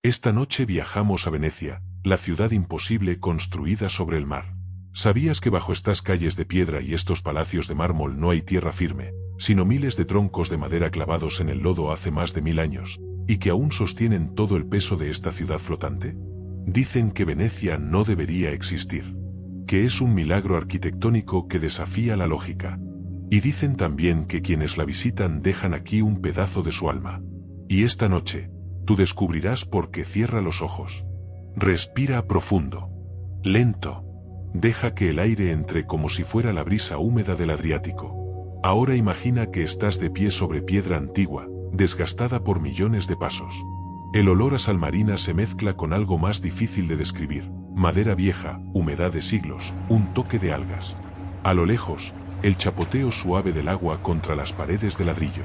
Esta noche viajamos a Venecia, la ciudad imposible construida sobre el mar. ¿Sabías que bajo estas calles de piedra y estos palacios de mármol no hay tierra firme, sino miles de troncos de madera clavados en el lodo hace más de 1000 años, y que aún sostienen todo el peso de esta ciudad flotante? Dicen que Venecia no debería existir, que es un milagro arquitectónico que desafía la lógica. Y dicen también que quienes la visitan dejan aquí un pedazo de su alma. Y esta noche, tú descubrirás por qué. Cierra los ojos. Respira profundo. Lento. Deja que el aire entre como si fuera la brisa húmeda del Adriático. Ahora imagina que estás de pie sobre piedra antigua, desgastada por millones de pasos. El olor a sal marina se mezcla con algo más difícil de describir: madera vieja, humedad de siglos, un toque de algas. A lo lejos, el chapoteo suave del agua contra las paredes de ladrillo.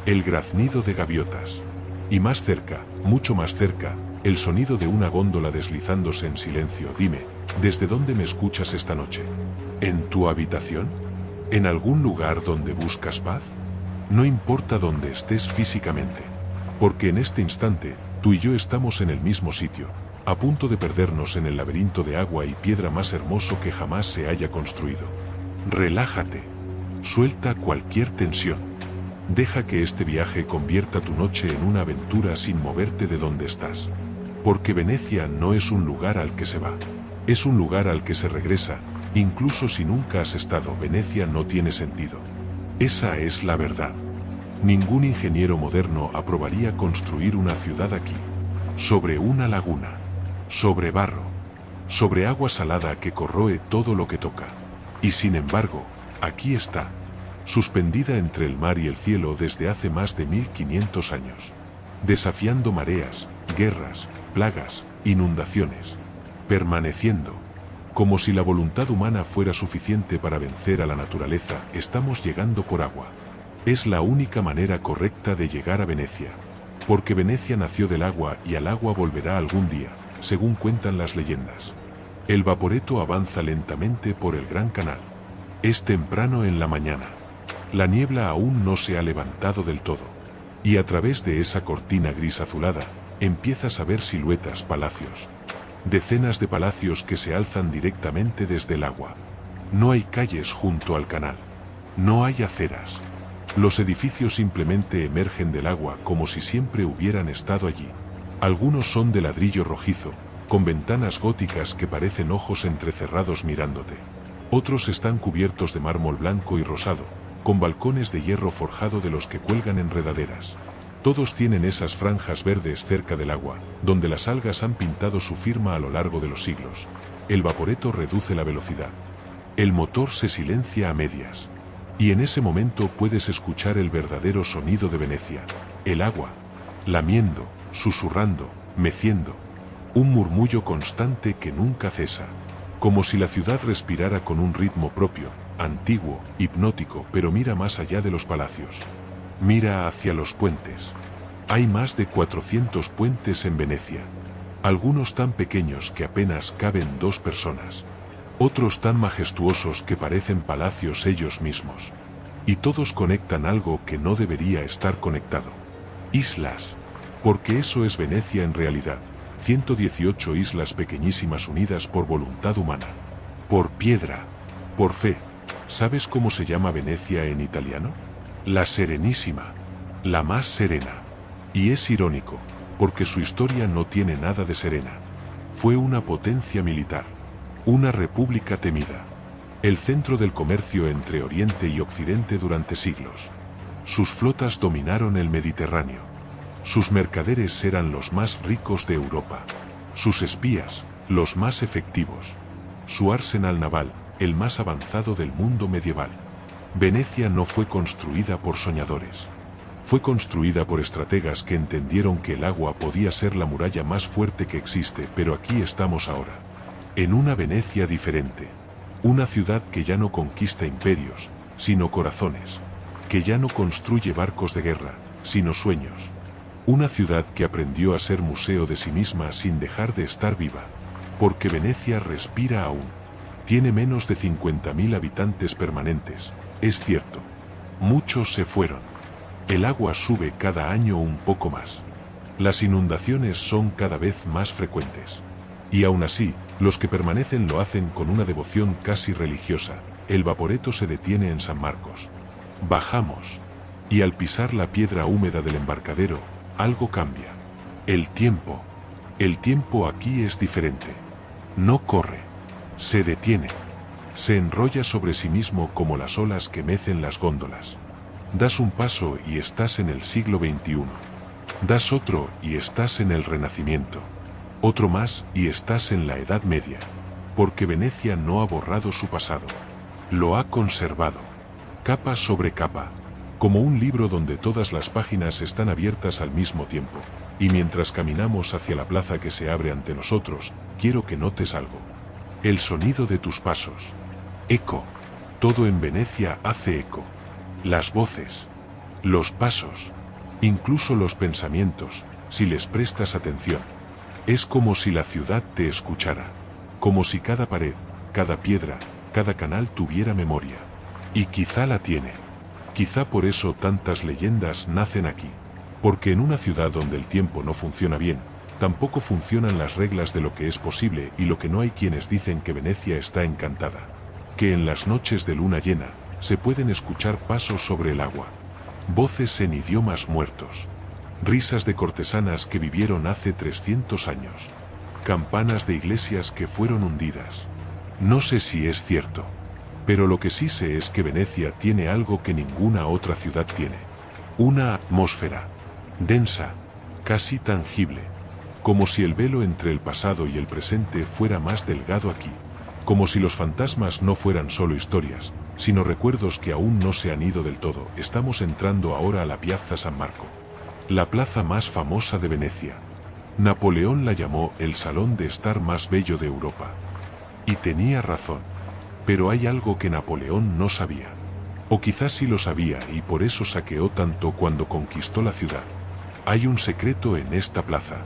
El graznido de gaviotas. Y más cerca, mucho más cerca, el sonido de una góndola deslizándose en silencio. Dime, ¿desde dónde me escuchas esta noche? ¿En tu habitación? ¿En algún lugar donde buscas paz? No importa dónde estés físicamente, porque en este instante, tú y yo estamos en el mismo sitio, a punto de perdernos en el laberinto de agua y piedra más hermoso que jamás se haya construido. Relájate. Suelta cualquier tensión. Deja que este viaje convierta tu noche en una aventura sin moverte de donde estás. Porque Venecia no es un lugar al que se va. Es un lugar al que se regresa, incluso si nunca has estado. Venecia no tiene sentido. Esa es la verdad. Ningún ingeniero moderno aprobaría construir una ciudad aquí. Sobre una laguna. Sobre barro. Sobre agua salada que corroe todo lo que toca. Y sin embargo, aquí está, suspendida entre el mar y el cielo desde hace más de 1500 años. Desafiando mareas, guerras, plagas, inundaciones. Permaneciendo. Como si la voluntad humana fuera suficiente para vencer a la naturaleza. Estamos llegando por agua. Es la única manera correcta de llegar a Venecia. Porque Venecia nació del agua y al agua volverá algún día, según cuentan las leyendas. El Vaporetto avanza lentamente por el Gran Canal. Es temprano en la mañana. La niebla aún no se ha levantado del todo. Y a través de esa cortina gris azulada, empiezas a ver siluetas, palacios. Decenas de palacios que se alzan directamente desde el agua. No hay calles junto al canal. No hay aceras. Los edificios simplemente emergen del agua como si siempre hubieran estado allí. Algunos son de ladrillo rojizo, con ventanas góticas que parecen ojos entrecerrados mirándote. Otros están cubiertos de mármol blanco y rosado, con balcones de hierro forjado de los que cuelgan enredaderas. Todos tienen esas franjas verdes cerca del agua, donde las algas han pintado su firma a lo largo de los siglos. El Vaporetto reduce la velocidad. El motor se silencia a medias. Y en ese momento puedes escuchar el verdadero sonido de Venecia. El agua, lamiendo, susurrando, meciendo. Un murmullo constante que nunca cesa. Como si la ciudad respirara con un ritmo propio, antiguo, hipnótico. Pero mira más allá de los palacios. Mira hacia los puentes. Hay más de 400 puentes en Venecia. Algunos tan pequeños que apenas caben 2 personas. Otros tan majestuosos que parecen palacios ellos mismos. Y todos conectan algo que no debería estar conectado. Islas. Porque eso es Venecia en realidad. 118 islas pequeñísimas unidas por voluntad humana. Por piedra. Por fe. ¿Sabes cómo se llama Venecia en italiano? La Serenísima. La más serena. Y es irónico, porque su historia no tiene nada de serena. Fue una potencia militar. Una república temida. El centro del comercio entre Oriente y Occidente durante siglos. Sus flotas dominaron el Mediterráneo. Sus mercaderes eran los más ricos de Europa. Sus espías, los más efectivos. Su arsenal naval, el más avanzado del mundo medieval. Venecia no fue construida por soñadores. Fue construida por estrategas que entendieron que el agua podía ser la muralla más fuerte que existe. Pero aquí estamos ahora. En una Venecia diferente. Una ciudad que ya no conquista imperios, sino corazones. Que ya no construye barcos de guerra, sino sueños. Una ciudad que aprendió a ser museo de sí misma sin dejar de estar viva. Porque Venecia respira aún. Tiene menos de 50.000 habitantes permanentes, es cierto. Muchos se fueron. El agua sube cada año un poco más. Las inundaciones son cada vez más frecuentes. Y aún así, los que permanecen lo hacen con una devoción casi religiosa. El Vaporetto se detiene en San Marcos. Bajamos. Y al pisar la piedra húmeda del embarcadero, algo cambia. El tiempo aquí es diferente. No corre. Se detiene. Se enrolla sobre sí mismo como las olas que mecen las góndolas. Das un paso y estás en el siglo XXI. Das otro y estás en el Renacimiento. Otro más y estás en la Edad Media. Porque Venecia no ha borrado su pasado. Lo ha conservado. Capa sobre capa. Como un libro donde todas las páginas están abiertas al mismo tiempo. Y mientras caminamos hacia la plaza que se abre ante nosotros, quiero que notes algo. El sonido de tus pasos. Eco. Todo en Venecia hace eco. Las voces. Los pasos. Incluso los pensamientos, si les prestas atención. Es como si la ciudad te escuchara. Como si cada pared, cada piedra, cada canal tuviera memoria. Y quizá la tiene. Quizá por eso tantas leyendas nacen aquí. Porque en una ciudad donde el tiempo no funciona bien, tampoco funcionan las reglas de lo que es posible y lo que no hay quienes dicen que Venecia está encantada. Que en las noches de luna llena, se pueden escuchar pasos sobre el agua. Voces en idiomas muertos. Risas de cortesanas que vivieron hace 300 años. Campanas de iglesias que fueron hundidas. No sé si es cierto. Pero lo que sí sé es que Venecia tiene algo que ninguna otra ciudad tiene. Una atmósfera. Densa. Casi tangible. Como si el velo entre el pasado y el presente fuera más delgado aquí. Como si los fantasmas no fueran solo historias, sino recuerdos que aún no se han ido del todo. Estamos entrando ahora a la Piazza San Marco. La plaza más famosa de Venecia. Napoleón la llamó el salón de estar más bello de Europa. Y tenía razón. Pero hay algo que Napoleón no sabía. O quizás sí lo sabía y por eso saqueó tanto cuando conquistó la ciudad. Hay un secreto en esta plaza.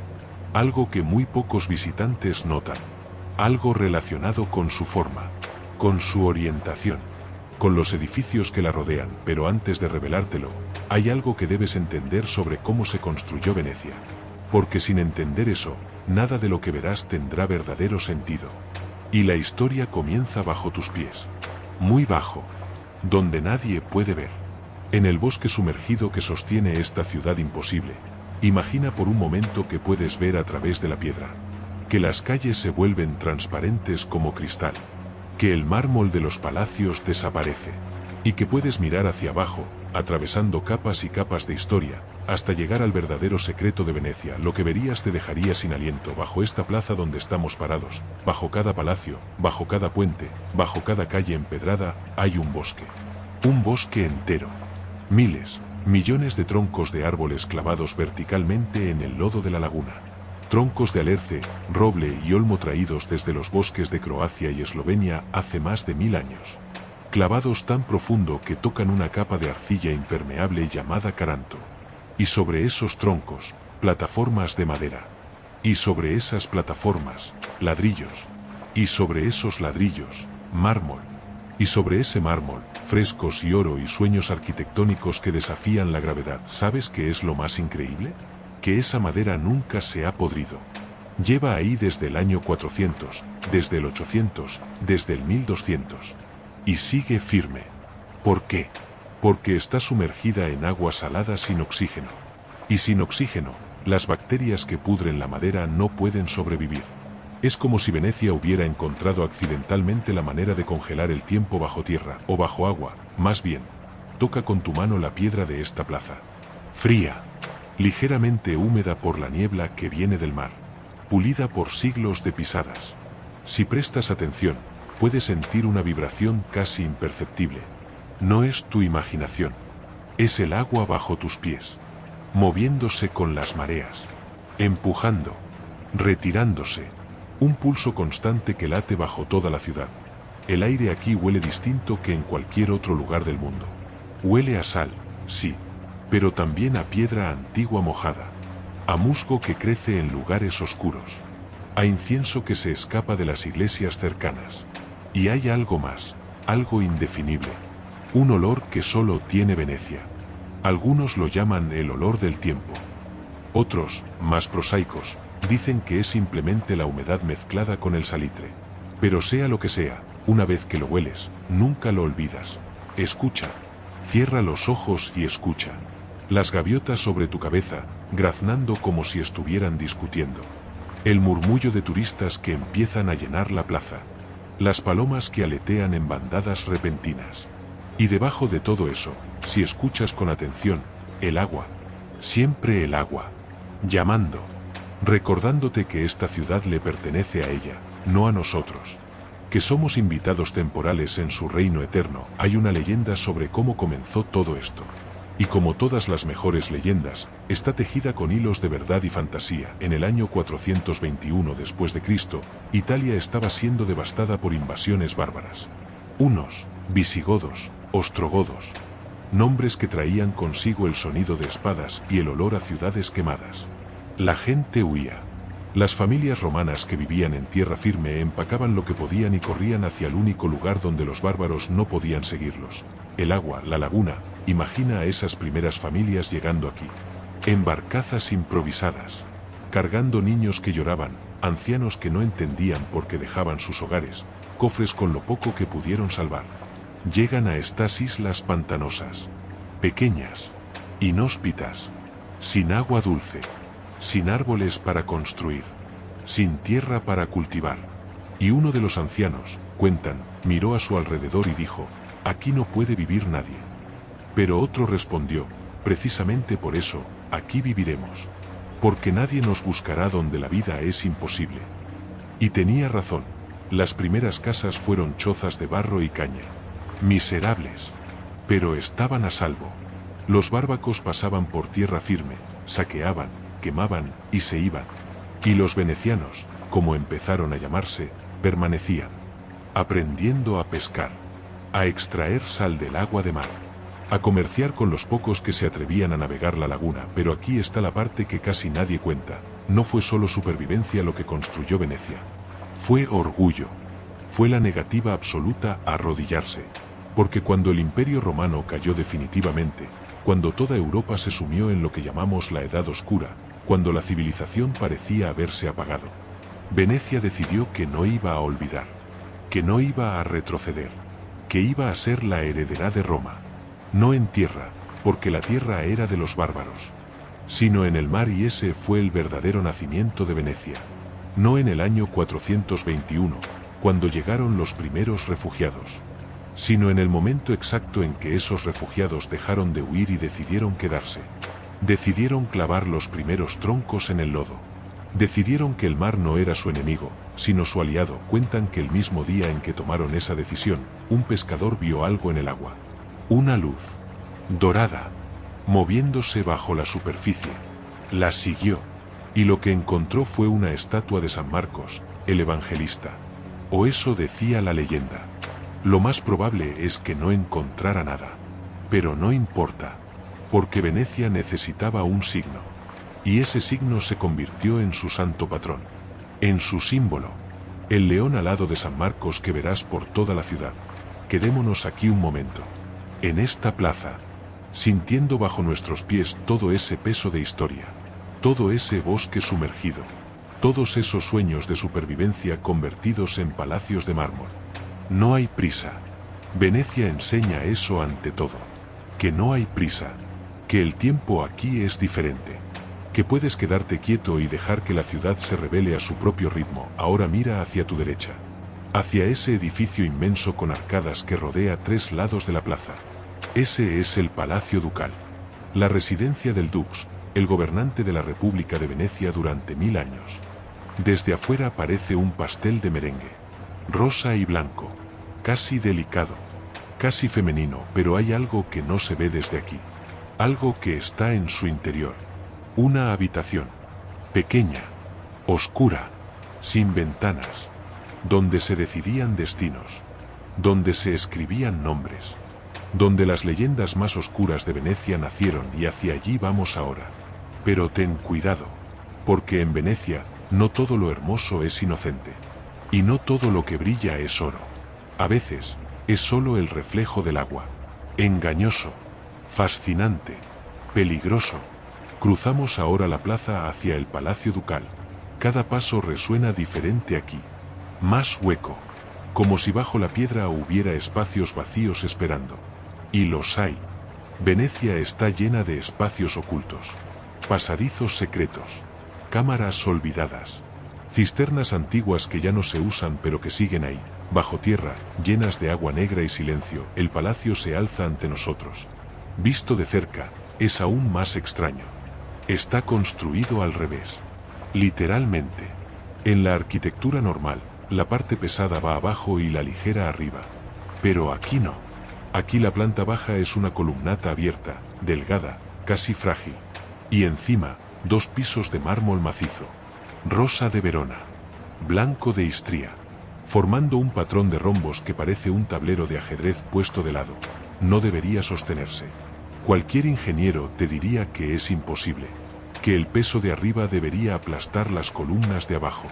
Algo que muy pocos visitantes notan. Algo relacionado con su forma. Con su orientación. Con los edificios que la rodean, pero antes de revelártelo, hay algo que debes entender sobre cómo se construyó Venecia. Porque sin entender eso, nada de lo que verás tendrá verdadero sentido. Y la historia comienza bajo tus pies. Muy bajo. Donde nadie puede ver. En el bosque sumergido que sostiene esta ciudad imposible. Imagina por un momento que puedes ver a través de la piedra. Que las calles se vuelven transparentes como cristal. Que el mármol de los palacios desaparece. Y que puedes mirar hacia abajo, atravesando capas y capas de historia, hasta llegar al verdadero secreto de Venecia. Lo que verías te dejaría sin aliento bajo esta plaza donde estamos parados. Bajo cada palacio, bajo cada puente, bajo cada calle empedrada, hay un bosque. Un bosque entero. Miles, millones de troncos de árboles clavados verticalmente en el lodo de la laguna. Troncos de alerce, roble y olmo traídos desde los bosques de Croacia y Eslovenia hace más de 1000 años. Clavados tan profundo que tocan una capa de arcilla impermeable llamada caranto. Y sobre esos troncos, plataformas de madera. Y sobre esas plataformas, ladrillos. Y sobre esos ladrillos, mármol. Y sobre ese mármol, frescos y oro y sueños arquitectónicos que desafían la gravedad. ¿Sabes qué es lo más increíble? Que esa madera nunca se ha podrido. Lleva ahí desde el año 400, desde el 800, desde el 1200. Y sigue firme. ¿Por qué? Porque está sumergida en agua salada sin oxígeno. Y sin oxígeno, las bacterias que pudren la madera no pueden sobrevivir. Es como si Venecia hubiera encontrado accidentalmente la manera de congelar el tiempo bajo tierra, o bajo agua, más bien. Toca con tu mano la piedra de esta plaza. Fría. Ligeramente húmeda por la niebla que viene del mar. Pulida por siglos de pisadas. Si prestas atención, puedes sentir una vibración casi imperceptible. No es tu imaginación. Es el agua bajo tus pies. Moviéndose con las mareas. Empujando. Retirándose. Un pulso constante que late bajo toda la ciudad. El aire aquí huele distinto que en cualquier otro lugar del mundo. Huele a sal, sí. Pero también a piedra antigua mojada. A musgo que crece en lugares oscuros. A incienso que se escapa de las iglesias cercanas. Y hay algo más, algo indefinible. Un olor que solo tiene Venecia. Algunos lo llaman el olor del tiempo. Otros, más prosaicos, dicen que es simplemente la humedad mezclada con el salitre. Pero sea lo que sea, una vez que lo hueles, nunca lo olvidas. Escucha. Cierra los ojos y escucha. Las gaviotas sobre tu cabeza, graznando como si estuvieran discutiendo. El murmullo de turistas que empiezan a llenar la plaza. Las palomas que aletean en bandadas repentinas. Y debajo de todo eso, si escuchas con atención, el agua. Siempre el agua. Llamando. Recordándote que esta ciudad le pertenece a ella, no a nosotros. Que somos invitados temporales en su reino eterno. Hay una leyenda sobre cómo comenzó todo esto. Y como todas las mejores leyendas, está tejida con hilos de verdad y fantasía. En el año 421 después de Cristo, Italia estaba siendo devastada por invasiones bárbaras. Hunos, visigodos, ostrogodos. Nombres que traían consigo el sonido de espadas y el olor a ciudades quemadas. La gente huía. Las familias romanas que vivían en tierra firme empacaban lo que podían y corrían hacia el único lugar donde los bárbaros no podían seguirlos. El agua, la laguna. Imagina a esas primeras familias llegando aquí. En barcazas improvisadas. Cargando niños que lloraban, ancianos que no entendían por qué dejaban sus hogares, cofres con lo poco que pudieron salvar. Llegan a estas islas pantanosas. Pequeñas. Inhóspitas. Sin agua dulce. Sin árboles para construir. Sin tierra para cultivar. Y uno de los ancianos, cuentan, miró a su alrededor y dijo, aquí no puede vivir nadie. Pero otro respondió, precisamente por eso, aquí viviremos. Porque nadie nos buscará donde la vida es imposible. Y tenía razón. Las primeras casas fueron chozas de barro y caña. Miserables. Pero estaban a salvo. Los bárbacos pasaban por tierra firme, saqueaban, quemaban y se iban. Y los venecianos, como empezaron a llamarse, permanecían. Aprendiendo a pescar. A extraer sal del agua de mar. A comerciar con los pocos que se atrevían a navegar la laguna. Pero aquí está la parte que casi nadie cuenta. No fue solo supervivencia lo que construyó Venecia. Fue orgullo. Fue la negativa absoluta a arrodillarse. Porque cuando el Imperio Romano cayó definitivamente, cuando toda Europa se sumió en lo que llamamos la Edad Oscura, cuando la civilización parecía haberse apagado, Venecia decidió que no iba a olvidar, que no iba a retroceder, que iba a ser la heredera de Roma. No en tierra, porque la tierra era de los bárbaros, sino en el mar, y ese fue el verdadero nacimiento de Venecia. No en el año 421, cuando llegaron los primeros refugiados, sino en el momento exacto en que esos refugiados dejaron de huir y decidieron quedarse. Decidieron clavar los primeros troncos en el lodo. Decidieron que el mar no era su enemigo, sino su aliado. Cuentan que el mismo día en que tomaron esa decisión, un pescador vio algo en el agua. Una luz dorada, moviéndose bajo la superficie. La siguió, y lo que encontró fue una estatua de San Marcos, el evangelista. O eso decía la leyenda. Lo más probable es que no encontrara nada. Pero no importa, porque Venecia necesitaba un signo. Y ese signo se convirtió en su santo patrón. En su símbolo. El león alado de San Marcos que verás por toda la ciudad. Quedémonos aquí un momento. En esta plaza. Sintiendo bajo nuestros pies todo ese peso de historia. Todo ese bosque sumergido. Todos esos sueños de supervivencia convertidos en palacios de mármol. No hay prisa. Venecia enseña eso ante todo. Que no hay prisa. Que el tiempo aquí es diferente. Que puedes quedarte quieto y dejar que la ciudad se revele a su propio ritmo. Ahora mira hacia tu derecha. Hacia ese edificio inmenso con arcadas que rodea 3 lados de la plaza. Ese es el Palacio Ducal. La residencia del Dux, el gobernante de la República de Venecia durante 1000 años. Desde afuera parece un pastel de merengue. Rosa y blanco, casi delicado, casi femenino, pero hay algo que no se ve desde aquí. Algo que está en su interior. Una habitación, pequeña, oscura, sin ventanas, donde se decidían destinos, donde se escribían nombres, donde las leyendas más oscuras de Venecia nacieron, y hacia allí vamos ahora. Pero ten cuidado, porque en Venecia no todo lo hermoso es inocente. Y no todo lo que brilla es oro. A veces, es solo el reflejo del agua. Engañoso, fascinante, peligroso. Cruzamos ahora la plaza hacia el Palacio Ducal. Cada paso resuena diferente aquí. Más hueco. Como si bajo la piedra hubiera espacios vacíos esperando. Y los hay. Venecia está llena de espacios ocultos. Pasadizos secretos. Cámaras olvidadas. Cisternas antiguas que ya no se usan pero que siguen ahí. Bajo tierra, llenas de agua negra y silencio, el palacio se alza ante nosotros. Visto de cerca, es aún más extraño. Está construido al revés. Literalmente. En la arquitectura normal, la parte pesada va abajo y la ligera arriba. Pero aquí no. Aquí la planta baja es una columnata abierta, delgada, casi frágil. Y encima, 2 pisos de mármol macizo. Rosa de Verona. Blanco de Istria. Formando un patrón de rombos que parece un tablero de ajedrez puesto de lado. No debería sostenerse. Cualquier ingeniero te diría que es imposible. Que el peso de arriba debería aplastar las columnas de abajo.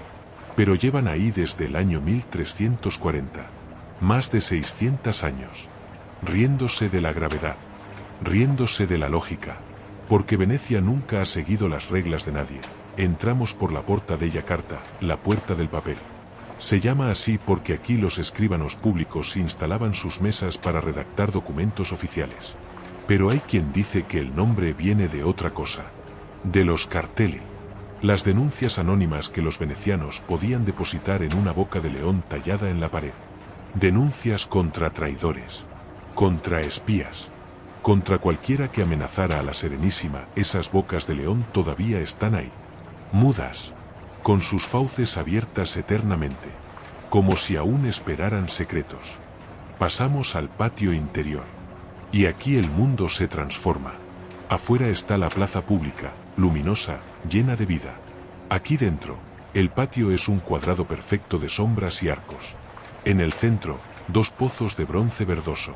Pero llevan ahí desde el año 1340. Más de 600 años. Riéndose de la gravedad. Riéndose de la lógica. Porque Venecia nunca ha seguido las reglas de nadie. Entramos por la Porta della Carta, la puerta del papel. Se llama así porque aquí los escribanos públicos instalaban sus mesas para redactar documentos oficiales. Pero hay quien dice que el nombre viene de otra cosa. De los cartelli. Las denuncias anónimas que los venecianos podían depositar en una boca de león tallada en la pared. Denuncias contra traidores. Contra espías. Contra cualquiera que amenazara a la Serenísima. Esas bocas de león todavía están ahí. Mudas. Con sus fauces abiertas eternamente. Como si aún esperaran secretos. Pasamos al patio interior. Y aquí el mundo se transforma. Afuera está la plaza pública, luminosa, llena de vida. Aquí dentro, el patio es un cuadrado perfecto de sombras y arcos. En el centro, 2 pozos de bronce verdoso.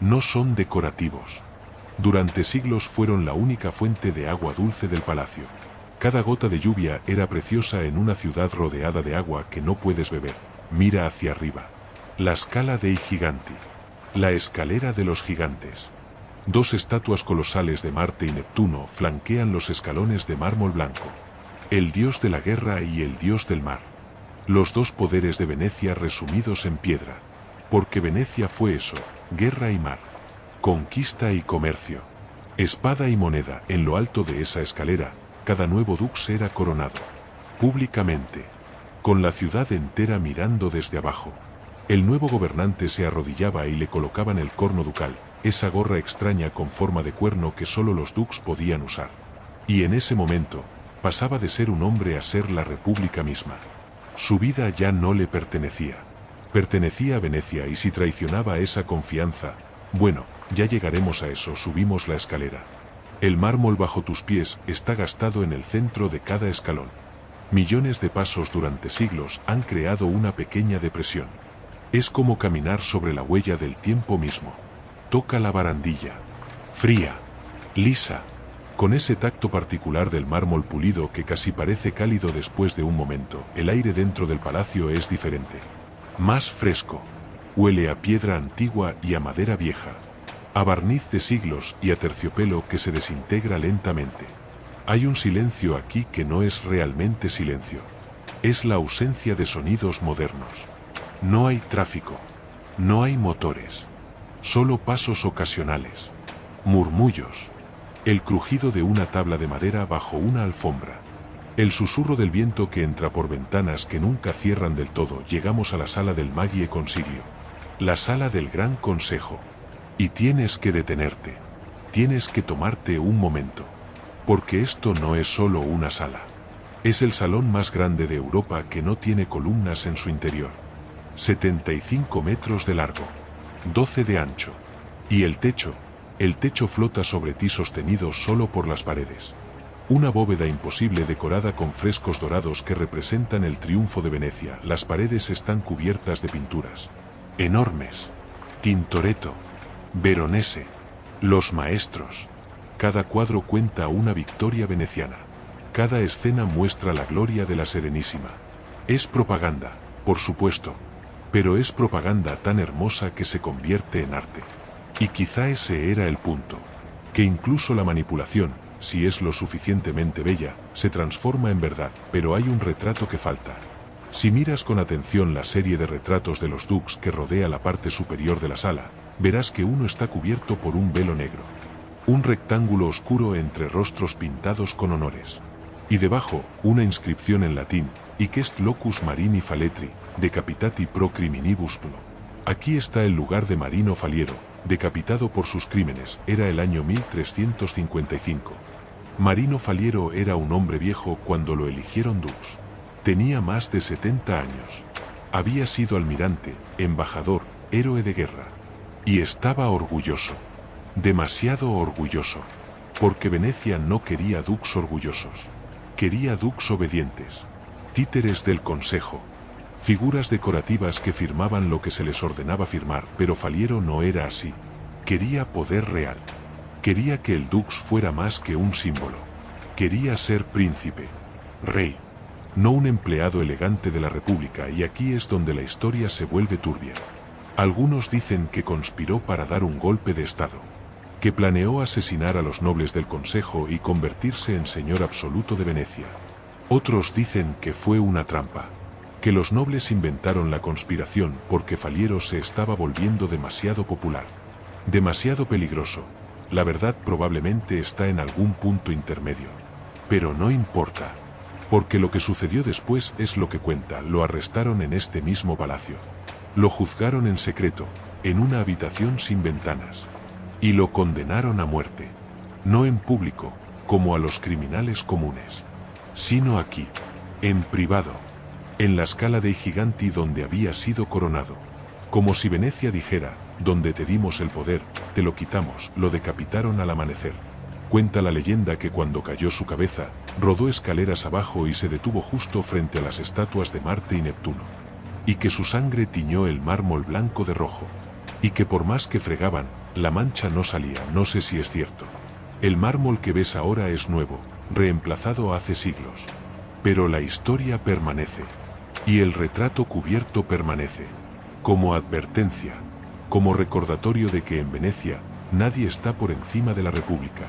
No son decorativos. Durante siglos fueron la única fuente de agua dulce del palacio. Cada gota de lluvia era preciosa en una ciudad rodeada de agua que no puedes beber. Mira hacia arriba. La Scala dei Giganti. La escalera de los gigantes. 2 estatuas colosales de Marte y Neptuno flanquean los escalones de mármol blanco. El dios de la guerra y el dios del mar. Los 2 poderes de Venecia resumidos en piedra. Porque Venecia fue eso, guerra y mar. Conquista y comercio. Espada y moneda. En lo alto de esa escalera, cada nuevo dux era coronado. Públicamente. Con la ciudad entera mirando desde abajo. El nuevo gobernante se arrodillaba y le colocaban el corno ducal, esa gorra extraña con forma de cuerno que solo los dux podían usar. Y en ese momento, pasaba de ser un hombre a ser la república misma. Su vida ya no le pertenecía. Pertenecía a Venecia y si traicionaba esa confianza, bueno, ya llegaremos a eso. Subimos la escalera. El mármol bajo tus pies está gastado en el centro de cada escalón. Millones de pasos durante siglos han creado una pequeña depresión. Es como caminar sobre la huella del tiempo mismo. Toca la barandilla. Fría. Lisa. Con ese tacto particular del mármol pulido que casi parece cálido después de un momento. El aire dentro del palacio es diferente. Más fresco. Huele a piedra antigua y a madera vieja. A barniz de siglos y a terciopelo que se desintegra lentamente. Hay un silencio aquí que no es realmente silencio. Es la ausencia de sonidos modernos. No hay tráfico. No hay motores. Solo pasos ocasionales. Murmullos. El crujido de una tabla de madera bajo una alfombra. El susurro del viento que entra por ventanas que nunca cierran del todo. Llegamos a la sala del Magie Consiglio. La sala del Gran Consejo. Y tienes que detenerte. Tienes que tomarte un momento. Porque esto no es solo una sala. Es el salón más grande de Europa que no tiene columnas en su interior. 75 metros de largo. 12 de ancho. Y el techo flota sobre ti sostenido solo por las paredes. Una bóveda imposible decorada con frescos dorados que representan el triunfo de Venecia. Las paredes están cubiertas de pinturas. Enormes. Tintoretto. Veronese. Los maestros. Cada cuadro cuenta una victoria veneciana. Cada escena muestra la gloria de la Serenísima. Es propaganda, por supuesto. Pero es propaganda tan hermosa que se convierte en arte. Y quizá ese era el punto. Que incluso la manipulación, si es lo suficientemente bella, se transforma en verdad, pero hay un retrato que falta. Si miras con atención la serie de retratos de los dukes que rodea la parte superior de la sala, verás que uno está cubierto por un velo negro. Un rectángulo oscuro entre rostros pintados con honores. Y debajo, una inscripción en latín, Hic est locus Marini Faletri, decapitati pro criminibus tuo. Aquí está el lugar de Marino Faliero, decapitado por sus crímenes, era el año 1355. Marino Faliero era un hombre viejo cuando lo eligieron dux. Tenía más de 70 años. Había sido almirante, embajador, héroe de guerra. Y estaba orgulloso. Demasiado orgulloso. Porque Venecia no quería dux orgullosos. Quería dux obedientes. Títeres del consejo. Figuras decorativas que firmaban lo que se les ordenaba firmar, pero Faliero no era así. Quería poder real. Quería que el dux fuera más que un símbolo. Quería ser príncipe. Rey. No un empleado elegante de la República, y aquí es donde la historia se vuelve turbia. Algunos dicen que conspiró para dar un golpe de estado. Que planeó asesinar a los nobles del consejo y convertirse en señor absoluto de Venecia. Otros dicen que fue una trampa. Que los nobles inventaron la conspiración porque Faliero se estaba volviendo demasiado popular. Demasiado peligroso. La verdad probablemente está en algún punto intermedio. Pero no importa. Porque lo que sucedió después es lo que cuenta. Lo arrestaron en este mismo palacio. Lo juzgaron en secreto, en una habitación sin ventanas. Y lo condenaron a muerte. No en público, como a los criminales comunes. Sino aquí, en privado. En la Scala dei Giganti donde había sido coronado. Como si Venecia dijera, donde te dimos el poder, te lo quitamos, lo decapitaron al amanecer. Cuenta la leyenda que cuando cayó su cabeza, rodó escaleras abajo y se detuvo justo frente a las estatuas de Marte y Neptuno. Y que su sangre tiñó el mármol blanco de rojo. Y que por más que fregaban, la mancha no salía, no sé si es cierto. El mármol que ves ahora es nuevo, reemplazado hace siglos. Pero la historia permanece. Y el retrato cubierto permanece. Como advertencia. Como recordatorio de que en Venecia, nadie está por encima de la República.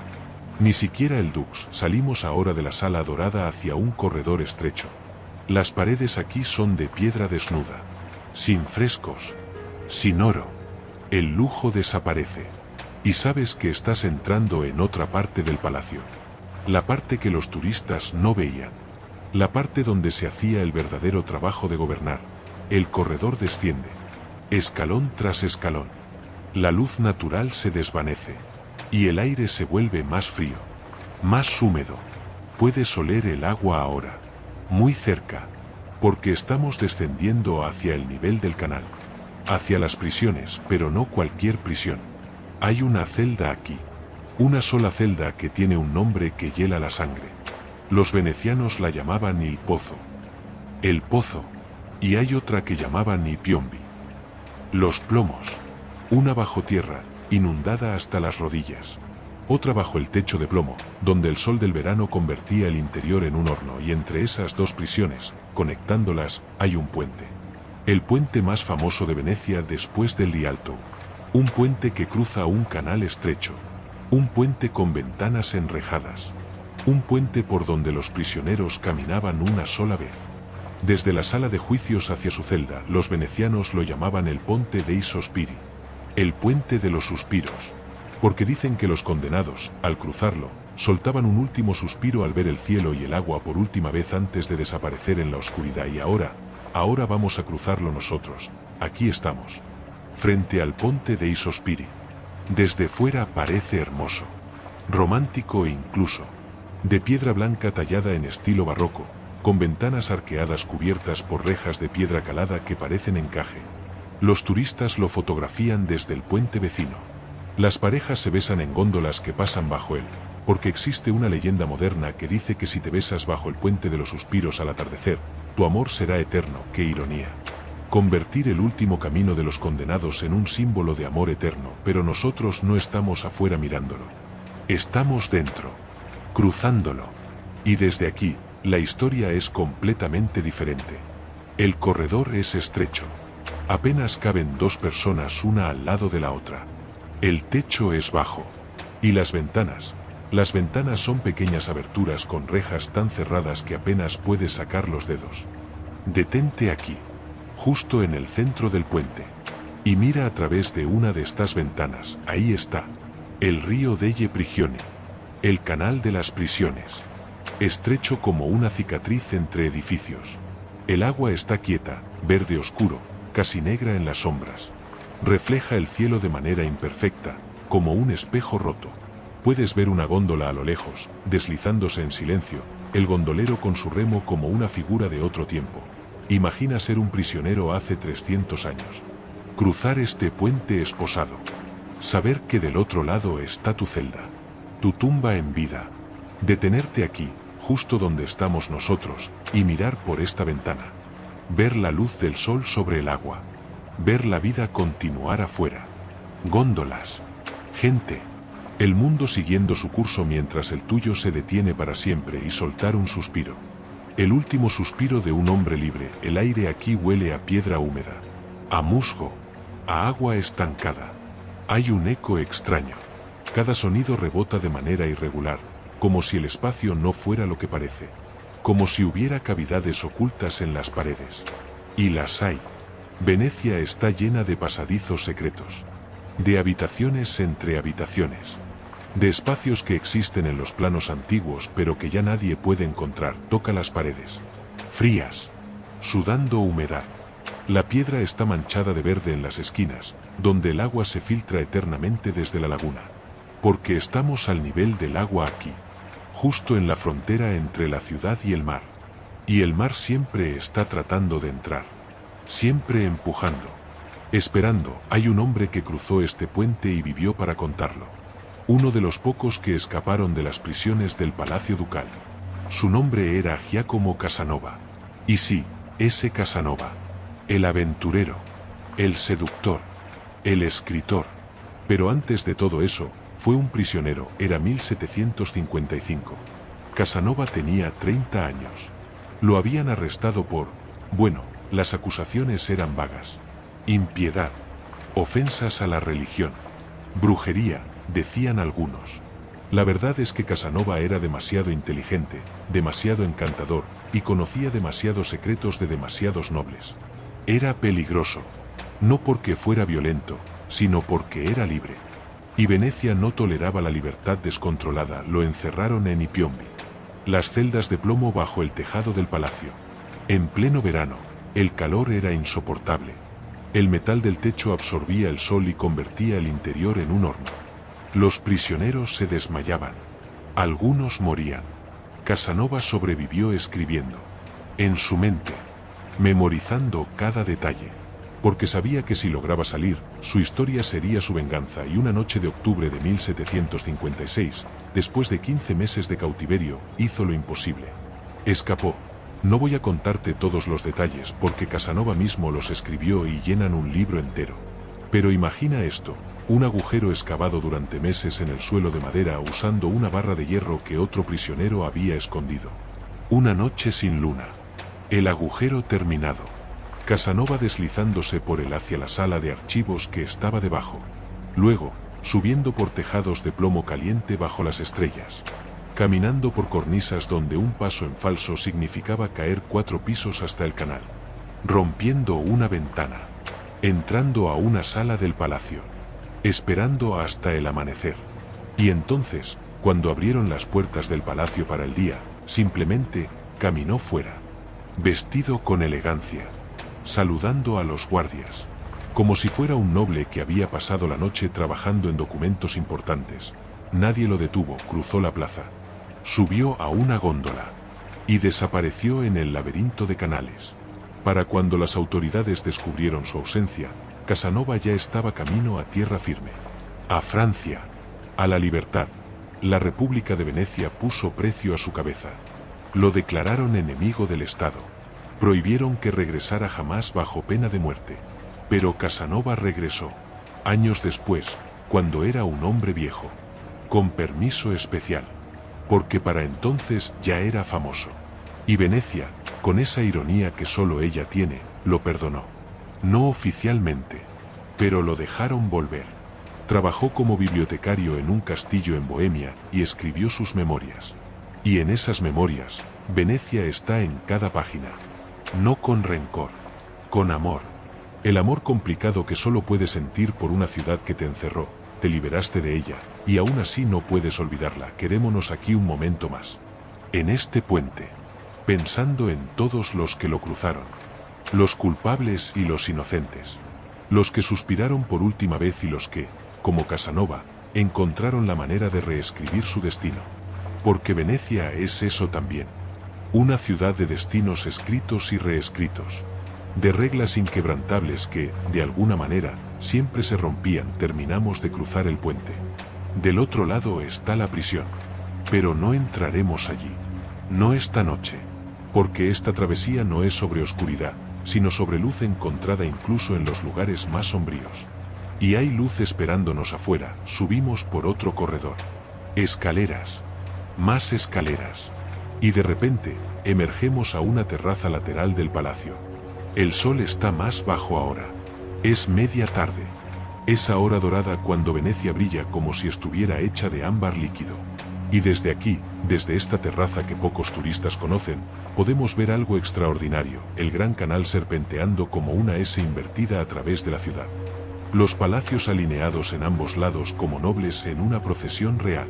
Ni siquiera el dux. Salimos ahora de la sala dorada hacia un corredor estrecho. Las paredes aquí son de piedra desnuda. Sin frescos. Sin oro. El lujo desaparece. Y sabes que estás entrando en otra parte del palacio. La parte que los turistas no veían. La parte donde se hacía el verdadero trabajo de gobernar. El corredor desciende. Escalón tras escalón. La luz natural se desvanece. Y el aire se vuelve más frío. Más húmedo. Puedes oler el agua ahora. Muy cerca. Porque estamos descendiendo hacia el nivel del canal. Hacia las prisiones, pero no cualquier prisión. Hay una celda aquí. Una sola celda que tiene un nombre que hiela la sangre. Los venecianos la llamaban il Pozo. El Pozo. Y hay otra que llamaban i Piombi. Los plomos. Una bajo tierra, inundada hasta las rodillas. Otra bajo el techo de plomo, donde el sol del verano convertía el interior en un horno, y entre esas dos prisiones, conectándolas, hay un puente. El puente más famoso de Venecia después del Rialto. Un puente que cruza un canal estrecho. Un puente con ventanas enrejadas. Un puente por donde los prisioneros caminaban una sola vez. Desde la sala de juicios hacia su celda, los venecianos lo llamaban el Ponte dei Sospiri. El puente de los suspiros. Porque dicen que los condenados, al cruzarlo, soltaban un último suspiro al ver el cielo y el agua por última vez antes de desaparecer en la oscuridad. Y ahora vamos a cruzarlo nosotros. Aquí estamos. Frente al Ponte dei Sospiri. Desde fuera parece hermoso. Romántico e incluso. De piedra blanca tallada en estilo barroco, con ventanas arqueadas cubiertas por rejas de piedra calada que parecen encaje. Los turistas lo fotografían desde el puente vecino. Las parejas se besan en góndolas que pasan bajo él, porque existe una leyenda moderna que dice que si te besas bajo el puente de los suspiros al atardecer, tu amor será eterno. ¡Qué ironía! Convertir el último camino de los condenados en un símbolo de amor eterno, pero nosotros no estamos afuera mirándolo. Estamos dentro. Cruzándolo. Y desde aquí, la historia es completamente diferente. El corredor es estrecho. Apenas caben dos personas una al lado de la otra. El techo es bajo. Y las ventanas, Las ventanas son pequeñas aberturas con rejas tan cerradas que apenas puedes sacar los dedos. Detente aquí, justo en el centro del puente, y mira a través de una de estas ventanas. Ahí está, el río delle Prigioni, el canal de las prisiones, estrecho como una cicatriz entre edificios. El agua está quieta, verde oscuro, casi negra en las sombras. Refleja el cielo de manera imperfecta, como un espejo roto. Puedes ver una góndola a lo lejos, deslizándose en silencio, el gondolero con su remo como una figura de otro tiempo. Imagina ser un prisionero hace 300 años. Cruzar este puente esposado. Saber que del otro lado está tu celda, tu tumba en vida. Detenerte aquí, justo donde estamos nosotros, y mirar por esta ventana. Ver la luz del sol sobre el agua. Ver la vida continuar afuera. Góndolas. Gente. El mundo siguiendo su curso mientras el tuyo se detiene para siempre y soltar un suspiro. El último suspiro de un hombre libre. El aire aquí huele a piedra húmeda, a musgo, a agua estancada. Hay un eco extraño. Cada sonido rebota de manera irregular, como si el espacio no fuera lo que parece. Como si hubiera cavidades ocultas en las paredes. Y las hay. Venecia está llena de pasadizos secretos. De habitaciones entre habitaciones. De espacios que existen en los planos antiguos pero que ya nadie puede encontrar. Toca las paredes. Frías. Sudando humedad. La piedra está manchada de verde en las esquinas, donde el agua se filtra eternamente desde la laguna. Porque estamos al nivel del agua aquí. Justo en la frontera entre la ciudad y el mar. Y el mar siempre está tratando de entrar. Siempre empujando. Esperando. Hay un hombre que cruzó este puente y vivió para contarlo. Uno de los pocos que escaparon de las prisiones del Palacio Ducal. Su nombre era Giacomo Casanova. Y sí, ese Casanova. El aventurero. El seductor. El escritor. Pero antes de todo eso, fue un prisionero. Era 1755. Casanova tenía 30 años. Lo habían arrestado por... Bueno, las acusaciones eran vagas. Impiedad. Ofensas a la religión. Brujería, decían algunos. La verdad es que Casanova era demasiado inteligente, demasiado encantador, y conocía demasiados secretos de demasiados nobles. Era peligroso. No porque fuera violento, sino porque era libre. Y Venecia no toleraba la libertad descontrolada. Lo encerraron en I Piombi. Las celdas de plomo bajo el tejado del palacio. En pleno verano, el calor era insoportable. El metal del techo absorbía el sol y convertía el interior en un horno. Los prisioneros se desmayaban. Algunos morían. Casanova sobrevivió escribiendo. En su mente. Memorizando cada detalle. Porque sabía que si lograba salir, su historia sería su venganza. Y una noche de octubre de 1756, después de 15 meses de cautiverio, hizo lo imposible. Escapó. No voy a contarte todos los detalles porque Casanova mismo los escribió y llenan un libro entero. Pero imagina esto, un agujero excavado durante meses en el suelo de madera usando una barra de hierro que otro prisionero había escondido. Una noche sin luna. El agujero terminado. Casanova deslizándose por él hacia la sala de archivos que estaba debajo. Luego, subiendo por tejados de plomo caliente bajo las estrellas. Caminando por cornisas donde un paso en falso significaba caer 4 pisos hasta el canal. Rompiendo una ventana. Entrando a una sala del palacio. Esperando hasta el amanecer. Y entonces, cuando abrieron las puertas del palacio para el día, simplemente caminó fuera. Vestido con elegancia. Saludando a los guardias. Como si fuera un noble que había pasado la noche trabajando en documentos importantes. Nadie lo detuvo. Cruzó la plaza. Subió a una góndola. Y desapareció en el laberinto de canales. Para cuando las autoridades descubrieron su ausencia, Casanova ya estaba camino a tierra firme. A Francia. A la libertad. La República de Venecia puso precio a su cabeza. Lo declararon enemigo del Estado. Prohibieron que regresara jamás bajo pena de muerte. Pero Casanova regresó. Años después, cuando era un hombre viejo. Con permiso especial. Porque para entonces ya era famoso. Y Venecia, con esa ironía que solo ella tiene, lo perdonó. No oficialmente. Pero lo dejaron volver. Trabajó como bibliotecario en un castillo en Bohemia y escribió sus memorias. Y en esas memorias, Venecia está en cada página. No con rencor, con amor. El amor complicado que solo puedes sentir por una ciudad que te encerró, te liberaste de ella, y aún así no puedes olvidarla. Quedémonos aquí un momento más. En este puente, pensando en todos los que lo cruzaron. Los culpables y los inocentes. Los que suspiraron por última vez y los que, como Casanova, encontraron la manera de reescribir su destino. Porque Venecia es eso también. Una ciudad de destinos escritos y reescritos. De reglas inquebrantables que, de alguna manera, siempre se rompían. Terminamos de cruzar el puente. Del otro lado está la prisión. Pero no entraremos allí. No esta noche. Porque esta travesía no es sobre oscuridad, sino sobre luz encontrada incluso en los lugares más sombríos. Y hay luz esperándonos afuera. Subimos por otro corredor. Escaleras. Más escaleras. Y de repente, emergemos a una terraza lateral del palacio. El sol está más bajo ahora. Es media tarde. Esa hora dorada cuando Venecia brilla como si estuviera hecha de ámbar líquido. Y desde aquí, desde esta terraza que pocos turistas conocen, podemos ver algo extraordinario, el gran canal serpenteando como una S invertida a través de la ciudad. Los palacios alineados en ambos lados como nobles en una procesión real.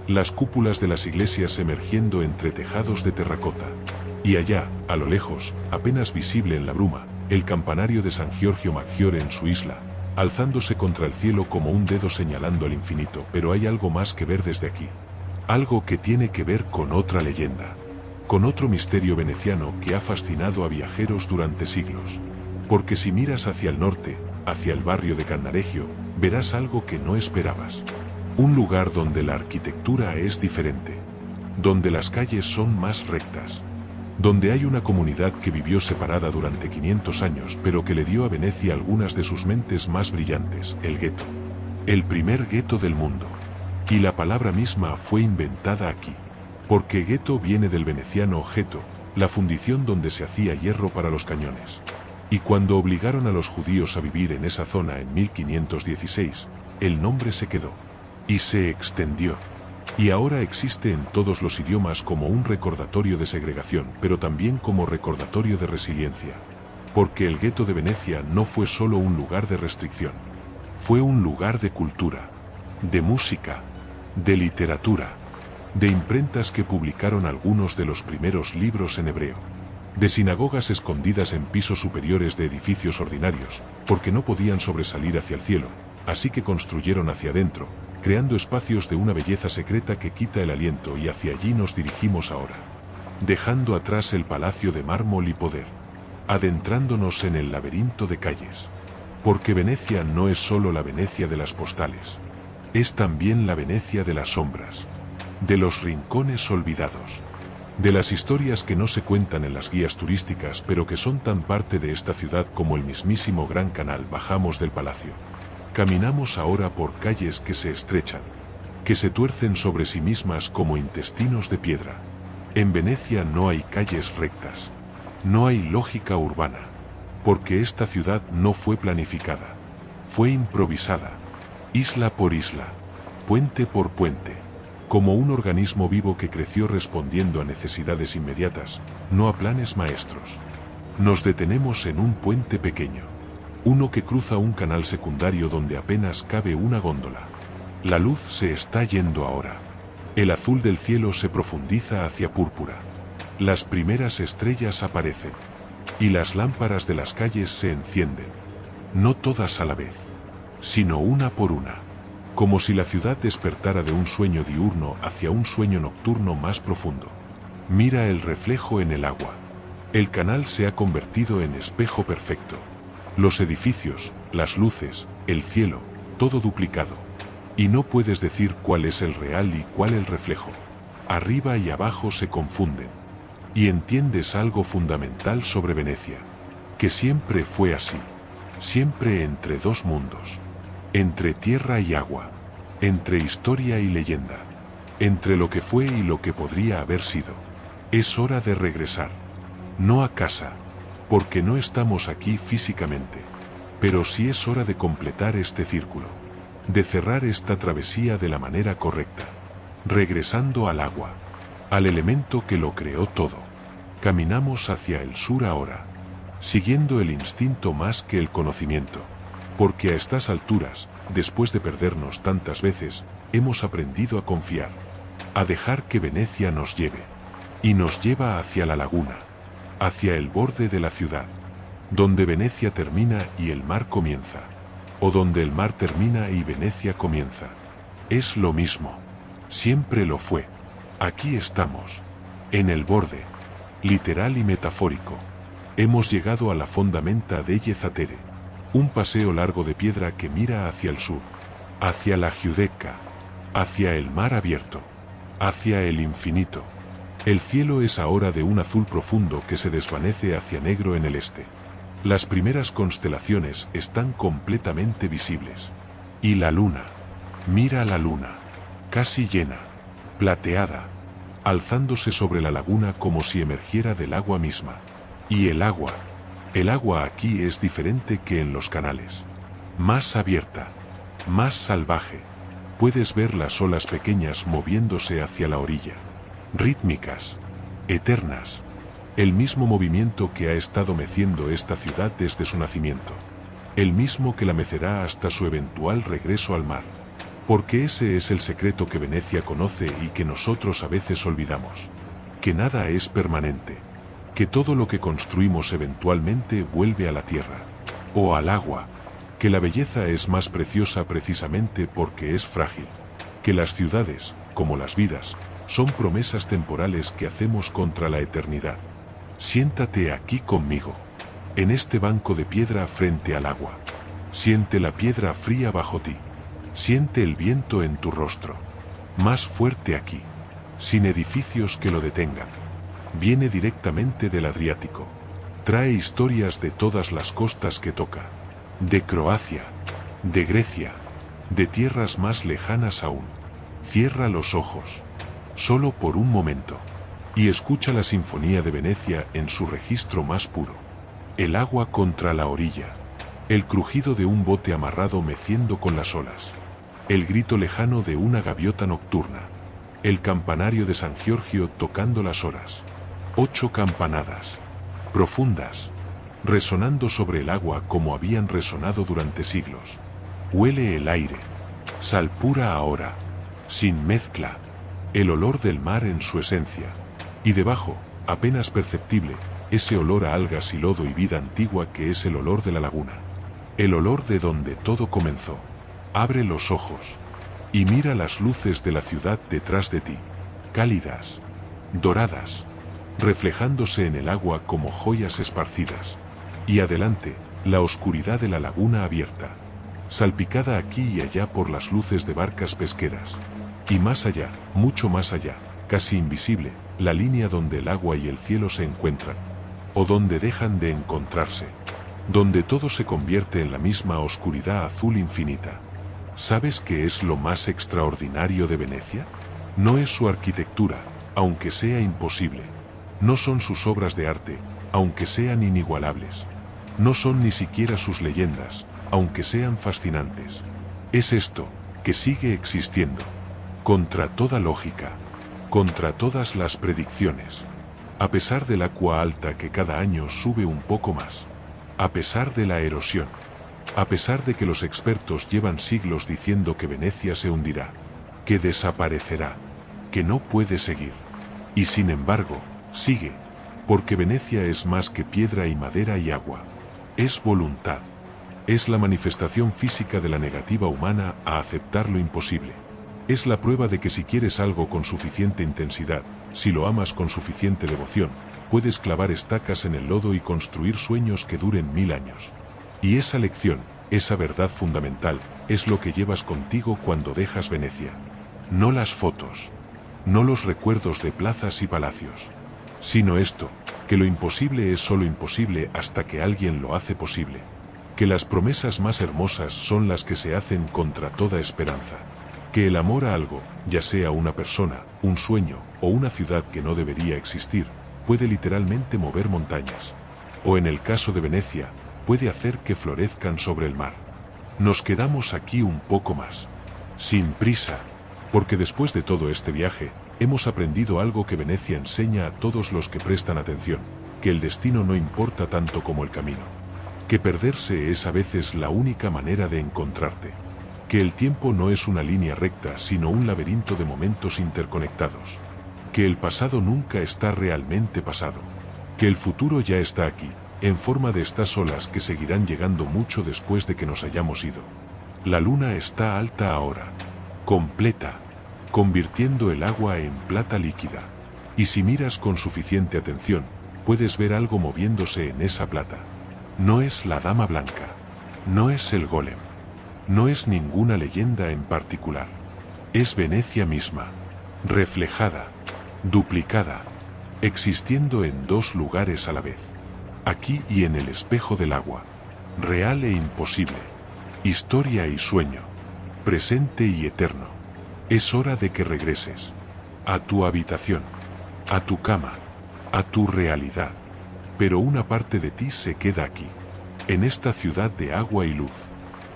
Las cúpulas de las iglesias emergiendo entre tejados de terracota. Y allá, a lo lejos, apenas visible en la bruma, el campanario de San Giorgio Maggiore en su isla, alzándose contra el cielo como un dedo señalando al infinito. Pero hay algo más que ver desde aquí. Algo que tiene que ver con otra leyenda. Con otro misterio veneciano que ha fascinado a viajeros durante siglos. Porque si miras hacia el norte, hacia el barrio de Cannaregio, verás algo que no esperabas. Un lugar donde la arquitectura es diferente. Donde las calles son más rectas. Donde hay una comunidad que vivió separada durante 500 años pero que le dio a Venecia algunas de sus mentes más brillantes, el gueto. El primer gueto del mundo. Y la palabra misma fue inventada aquí. Porque gueto viene del veneciano ghetto, la fundición donde se hacía hierro para los cañones. Y cuando obligaron a los judíos a vivir en esa zona en 1516, el nombre se quedó. Y se extendió. Y ahora existe en todos los idiomas como un recordatorio de segregación, pero también como recordatorio de resiliencia. Porque el gueto de Venecia no fue solo un lugar de restricción. Fue un lugar de cultura, de música, de literatura, de imprentas que publicaron algunos de los primeros libros en hebreo, de sinagogas escondidas en pisos superiores de edificios ordinarios, porque no podían sobresalir hacia el cielo, así que construyeron hacia adentro, creando espacios de una belleza secreta que quita el aliento, y hacia allí nos dirigimos ahora, dejando atrás el palacio de mármol y poder, adentrándonos en el laberinto de calles. Porque Venecia no es solo la Venecia de las postales. Es también la Venecia de las sombras, de los rincones olvidados, de las historias que no se cuentan en las guías turísticas pero que son tan parte de esta ciudad como el mismísimo Gran Canal. Bajamos del palacio. Caminamos ahora por calles que se estrechan, que se tuercen sobre sí mismas como intestinos de piedra. En Venecia no hay calles rectas, no hay lógica urbana, porque esta ciudad no fue planificada, fue improvisada. Isla por isla, puente por puente, como un organismo vivo que creció respondiendo a necesidades inmediatas, no a planes maestros. Nos detenemos en un puente pequeño, uno que cruza un canal secundario donde apenas cabe una góndola. La luz se está yendo ahora. El azul del cielo se profundiza hacia púrpura. Las primeras estrellas aparecen. Y las lámparas de las calles se encienden. No todas a la vez, sino una por una, como si la ciudad despertara de un sueño diurno hacia un sueño nocturno más profundo. Mira el reflejo en el agua. El canal se ha convertido en espejo perfecto. Los edificios, las luces, el cielo, todo duplicado. Y no puedes decir cuál es el real y cuál el reflejo. Arriba y abajo se confunden. Y entiendes algo fundamental sobre Venecia, que siempre fue así. Siempre entre dos mundos. Entre tierra y agua. Entre historia y leyenda. Entre lo que fue y lo que podría haber sido. Es hora de regresar. No a casa, porque no estamos aquí físicamente. Pero sí es hora de completar este círculo. de cerrar esta travesía de la manera correcta, regresando al agua, al elemento que lo creó todo. Caminamos hacia el sur ahora, siguiendo el instinto más que el conocimiento, porque a estas alturas, después de perdernos tantas veces, hemos aprendido a confiar, a dejar que Venecia nos lleve, y nos lleva hacia la laguna, hacia el borde de la ciudad, donde Venecia termina y el mar comienza, o donde el mar termina y Venecia comienza. Es lo mismo, siempre lo fue. Aquí estamos, en el borde, literal y metafórico. Hemos llegado a la fondamenta delle Zatere, un paseo largo de piedra que mira hacia el sur, hacia la Giudecca, hacia el mar abierto, hacia el infinito. El cielo es ahora de un azul profundo que se desvanece hacia negro en el este. Las primeras constelaciones están completamente visibles. Y la luna, mira la luna, casi llena, plateada, alzándose sobre la laguna como si emergiera del agua misma. Y el agua aquí es diferente que en los canales. Más abierta, más salvaje. Puedes ver las olas pequeñas moviéndose hacia la orilla. Rítmicas, eternas. El mismo movimiento que ha estado meciendo esta ciudad desde su nacimiento. El mismo que la mecerá hasta su eventual regreso al mar. Porque ese es el secreto que Venecia conoce y que nosotros a veces olvidamos. Que nada es permanente. Que todo lo que construimos eventualmente vuelve a la tierra. O al agua. Que la belleza es más preciosa precisamente porque es frágil. Que las ciudades, como las vidas, son promesas temporales que hacemos contra la eternidad. Siéntate aquí conmigo, en este banco de piedra frente al agua. Siente la piedra fría bajo ti. Siente el viento en tu rostro. Más fuerte aquí, sin edificios que lo detengan. Viene directamente del Adriático. Trae historias de todas las costas que toca. De Croacia, de Grecia, de tierras más lejanas aún. Cierra los ojos, solo por un momento, y escucha la sinfonía de Venecia en su registro más puro. El agua contra la orilla, el crujido de un bote amarrado meciendo con las olas, el grito lejano de una gaviota nocturna, el campanario de San Giorgio tocando las horas. 8 campanadas, profundas, resonando sobre el agua como habían resonado durante siglos. Huele el aire, sal pura ahora, sin mezcla, el olor del mar en su esencia. Y debajo, apenas perceptible, ese olor a algas y lodo y vida antigua que es el olor de la laguna. El olor de donde todo comenzó. Abre los ojos y mira las luces de la ciudad detrás de ti, cálidas, doradas, reflejándose en el agua como joyas esparcidas. Y adelante, la oscuridad de la laguna abierta, salpicada aquí y allá por las luces de barcas pesqueras. Y más allá, mucho más allá, casi invisible, la línea donde el agua y el cielo se encuentran, o donde dejan de encontrarse, donde todo se convierte en la misma oscuridad azul infinita. ¿Sabes qué es lo más extraordinario de Venecia? No es su arquitectura, aunque sea imposible. No son sus obras de arte, aunque sean inigualables. No son ni siquiera sus leyendas, aunque sean fascinantes. Es esto, que sigue existiendo, contra toda lógica, contra todas las predicciones, a pesar del agua alta que cada año sube un poco más, a pesar de la erosión, a pesar de que los expertos llevan siglos diciendo que Venecia se hundirá, que desaparecerá, que no puede seguir. Y sin embargo, sigue, porque Venecia es más que piedra y madera y agua. Es voluntad. Es la manifestación física de la negativa humana a aceptar lo imposible. Es la prueba de que si quieres algo con suficiente intensidad, si lo amas con suficiente devoción, puedes clavar estacas en el lodo y construir sueños que duren 1000 años. Y esa lección, esa verdad fundamental, es lo que llevas contigo cuando dejas Venecia. No las fotos, no los recuerdos de plazas y palacios, sino esto, que lo imposible es solo imposible hasta que alguien lo hace posible. Que las promesas más hermosas son las que se hacen contra toda esperanza. Que el amor a algo, ya sea una persona, un sueño o una ciudad que no debería existir, puede literalmente mover montañas. O en el caso de Venecia, puede hacer que florezcan sobre el mar. Nos quedamos aquí un poco más. Sin prisa. Porque después de todo este viaje, hemos aprendido algo que Venecia enseña a todos los que prestan atención, que el destino no importa tanto como el camino. Que perderse es a veces la única manera de encontrarte. Que el tiempo no es una línea recta, sino un laberinto de momentos interconectados. Que el pasado nunca está realmente pasado. Que el futuro ya está aquí, en forma de estas olas que seguirán llegando mucho después de que nos hayamos ido. La luna está alta ahora, completa, convirtiendo el agua en plata líquida. Y si miras con suficiente atención, puedes ver algo moviéndose en esa plata. No es la Dama Blanca, no es el Golem, no es ninguna leyenda en particular. Es Venecia misma, reflejada, duplicada, existiendo en dos lugares a la vez. Aquí y en el espejo del agua, real e imposible, historia y sueño, presente y eterno. Es hora de que regreses a tu habitación, a tu cama, a tu realidad. Pero una parte de ti se queda aquí, en esta ciudad de agua y luz,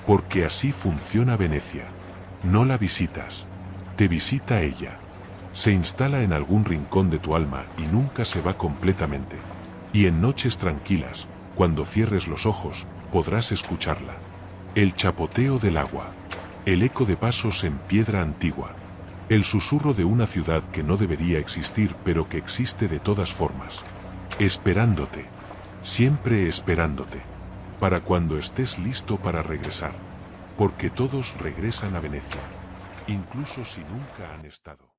porque así funciona Venecia. No la visitas, te visita ella. Se instala en algún rincón de tu alma y nunca se va completamente. Y en noches tranquilas, cuando cierres los ojos, podrás escucharla. El chapoteo del agua, el eco de pasos en piedra antigua, el susurro de una ciudad que no debería existir pero que existe de todas formas. Esperándote, siempre esperándote, para cuando estés listo para regresar. Porque todos regresan a Venecia, incluso si nunca han estado.